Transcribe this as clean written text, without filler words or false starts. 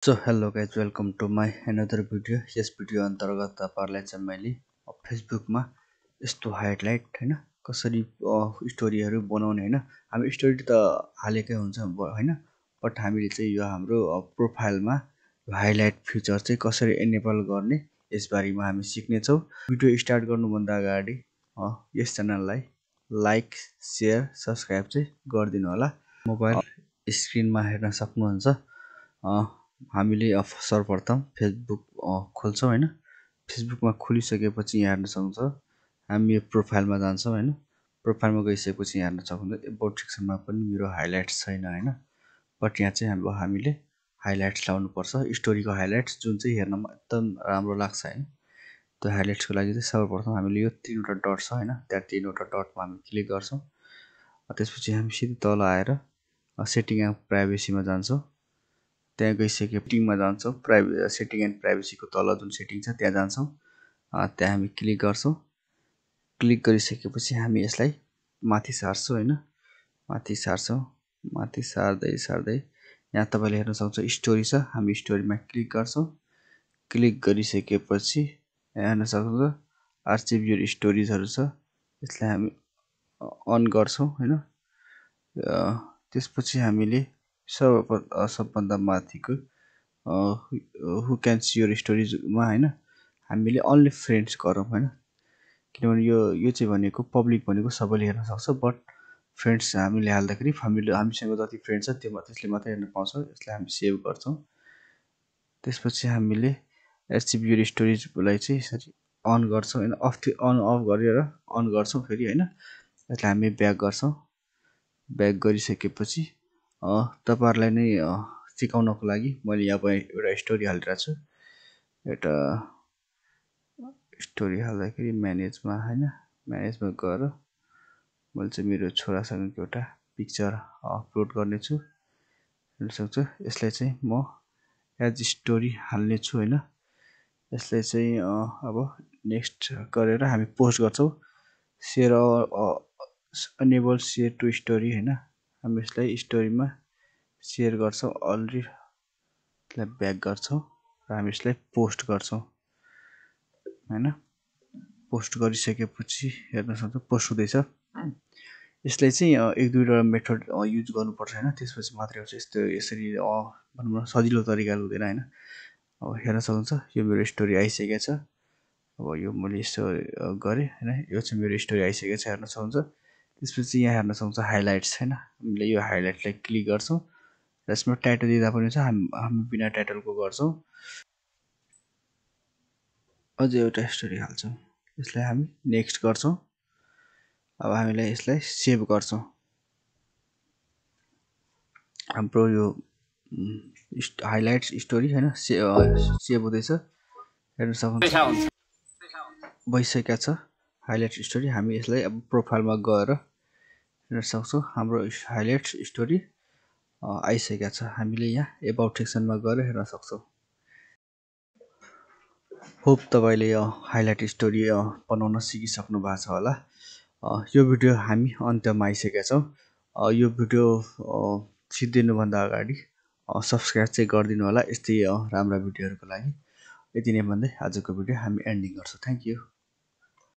So hello guys, welcome to my another video. Yes video अन्तर्गत तपाईहरुलाई चाहिँ मैले फेसबुकमा यस्तो हाइलाइट हैन कसरी स्टोरीहरु बनाउने हैन हामी स्टोरी त हालेकै हुन्छ हैन बट हामीले चाहिँ यो हाम्रो प्रोफाइलमा हाइलाइट फिचर चाहिँ कसरी एनेबल गर्ने यसबारेमा हामी सिक्ने छौं। भिडियो स्टार्ट गर्नुभन्दा अगाडि यस च्यानललाई लाइक, शेयर, सब्स्क्राइब चाहिँ गरिदिनु होला। मोबाइल स्क्रिनमा हेर्न सक्नुहुन्छ। हामीले सर्वप्रथम फेसबुक खोल्छौं हैन। फेसबुकमा खोलिसकेपछि यहाँ हेर्न सक्नुहुन्छ हामी यो प्रोफाइलमा जान्छौं हैन। प्रोफाइलमा गइसकेपछि यहाँ हेर्न सक्नुहुन्छ एबाउट सेक्सनमा पनि मेरो हाइलाइट्स छैन हैन। बट यहाँ चाहिँ हामीले हाइलाइट्स लाउनु पर्छ। स्टोरीको हाइलाइट्स जुन चाहिँ हेर्नमा एकदम राम्रो लाग्छ हैन। त्यो हाइलाइट्सको लागि चाहिँ सर्वप्रथम हामीले यो तीनवटा डट छ हैन, त्यहाँ तीनवटा डटमा हामी क्लिक गर्छौं। त्यसपछि हामी सिधै तल आएर सेटिङ एन्ड प्राइभेसीमा जान्छौं। त्यहाँ गइसके सेटिङमा जान्छौं। सेटिङ एन्ड प्राइभेसीको तल जुन सेटिङ छ त्यहाँ जान्छौं। त्यहाँ हामी क्लिक गर्छौं। क्लिक गरिसकेपछि हामी यसलाई माथि सार्छौं हैन। माथि सार्छौं। माथि सार्दै यहाँ तपाईले हेर्न सक्नुहुन्छ स्टोरी छ। हामी स्टोरीमा क्लिक गर्छौं। क्लिक गरिसकेपछि यहाँ हेर्न सक्नुहुन्छ आर्चिभ योर स्टोरीजहरु छ। यसलाई हामी अन गर्छौं हैन। त्यसपछि हामीले सबभन्दा माथिको हु क्यान सी योर स्टोरीजमा हैन हामीले ओन्ली फ्रेन्ड्स गरौँ हैन। किनभने यो चाहिँ भनेको पब्लिक भनेको सबैले हेर्न सक्छ बट फ्रेन्ड्स हामीले हाल्दाखेरि हामीसँग जति फ्रेन्ड्स छ त्यसले मात्रै हेर्न पाउँछ। यसलाई हामी सेभ गर्छौं। त्यसपछि हामीले आर्चिभ योर स्टोरीजलाई चाहिँ यसरी अन गर्छौं हैन। अन अफ गरेर अन गर्छौं फेरि हैन। यसलाई हामी ब्याक गर्छौं। ब्याक गरिसकेपछि तपाईहरुलाई नै सिकाउनको लागि मैले यहाँ एउटा स्टोरी हालिरहेको छु। एउटा स्टोरी हाल्दाखेरि म्यानेजमा हैन, म्यानेजमा गएर मैले चाहिँ मेरो छोरासँग एउटा पिक्चर अपलोड गर्ने छु। हेर्न सक्छ। यसलाई चाहिँ म एज स्टोरी हाल्ने छु हैन। यसलाई चाहिँ अब नेक्स्ट गरेर हामी पोस्ट गर्छौं। Share enable share to story हैन। हामी यसलाई स्टोरीमा शेयर गर्छौं। अलरेडी यसलाई ब्याक गर्छौं र हामी यसलाई पोस्ट गर्छौं हैन। पोस्ट गरिसकेपछि हेर्न सक्नुहुन्छ पोस्ट हुँदैछ। यसलाई चाहिँ एक दुईवटा मेथड युज गर्नुपर्छ हैन। त्यसपछि मात्रै हुन्छ। यसरी भनौँ न सजिलो तरिकाले हुँदैन हैन। अब हेर्न सक्नुहुन्छ यो मेरो स्टोरी आइसकेको छ। अब यो मैले यसो गरे हैन। यो चाहिँ मेरो स्टोरी आइसकेको छ हेर्न सक्नुहुन्छ। त्यसपछि यहाँ हेर्न सक्नुहुन्छ हाइलाइट्स हैन। हामीले यो हाइलाइटलाई क्लिक गर्छौं। यसमा टाइटल दिँदा पनि हुन्छ। हामी बिना टाइटलको गर्छौं। अझै एउटा स्टोरी हाल्छौं। यसलाई हामी नेक्स्ट गर्छौं। अब हामीले यसलाई सेभ गर्छौं। हाम्रो यो हाइलाइट्स स्टोरी हैन सेभ हुँदैछ। हेर्न सक्नुहुन्छ भइसकेको छ हाइलाइट स्टोरी। हामी यसलाई अब प्रोफाइलमा गएर हेर्न सक्छौं। हाम्रो हाइलाइट्स स्टोरी आइसकेको छ। हामीले यहाँ एबाउट सेक्सनमा गएर हेर्न सक्छौं। होप तपाईले हाइलाइट स्टोरी बनाउन सिकिसक्नु भएको छ होला। यो भिडियो हामी अन्त्यमा आइसकेका छौं। यो भिडियो सिद्धिनु भन्दा अगाडि सब्स्क्राइब चाहिँ गरिदिनु होला यस्तै राम्रा भिडियोहरुको लागि। यति नै भन्दै आजको भिडियो हामी एन्डिङ गर्छौं। Thank you.